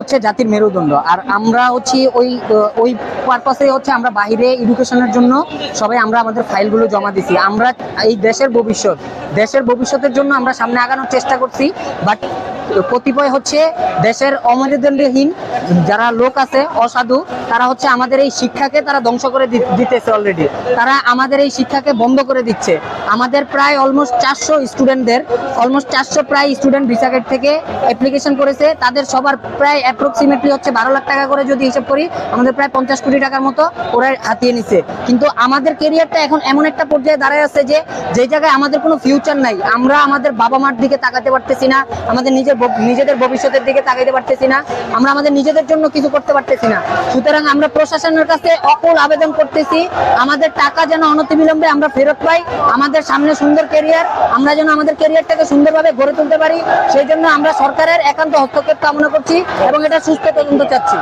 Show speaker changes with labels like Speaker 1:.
Speaker 1: হচ্ছে জাতির মেরুদণ্ড। আর আমরা হচ্ছে ওই পারপাসে হচ্ছে আমরা বাইরে এডুকেশনের জন্য সবাই আমরা আমাদের ফাইলগুলো জমা দিছি। আমরা এই দেশের ভবিষ্যতের জন্য আমরা সামনে আগানোর চেষ্টা করছি, বাট কতিপয় হচ্ছে দেশের অমেরুদণ্ডহীন যারা লোক আছে অসাধু, তারা হচ্ছে আমাদের এই শিক্ষাকে তারা ধ্বংস করে দিতেছে। অলরেডি তারা আমাদের এই শিক্ষাকে বন্ধ করে দিচ্ছে। আমাদের প্রায় অলমোস্ট 400 প্রায় স্টুডেন্ট ভিসা গেট থেকে অ্যাপ্লিকেশন করেছে। তাদের সবার প্রায় অ্যাপ্রক্সিমেটলি হচ্ছে 12 লাখ টাকা করে যদি হিসাব করি, আমাদের প্রায় 50 কোটি টাকার মতো ওরা হাতিয়ে নিচ্ছে। কিন্তু আমাদের কেরিয়ারটা এখন এমন একটা পর্যায়ে দাঁড়ায় আছে যে জায়গায় আমাদের কোনো ফিউচার নাই। আমরা আমাদের বাবা মার দিকে তাকাতে পারতেছি না, আমাদের নিজেদের ভবিষ্যতের দিকে তাকাইতে পারতেছি না, আমরা আমাদের নিজেদের জন্য কিছু করতে পারতেছি না। সুতরাং আমরা প্রশাসনের কাছে অকুল আবেদন করতেছি, আমাদের টাকা যেন অনতিবিলম্বে আমরা ফেরত পাই, আমাদের সামনে সুন্দর কেরিয়ার, আমরা যেন আমাদের কেরিয়ারটাকে সুন্দরভাবে গড়ে তুলতে পারি। সেই জন্য আমরা সরকারের একান্ত হস্তক্ষেপ কামনা করছি এবং এটা সুস্থ তদন্ত চাচ্ছি।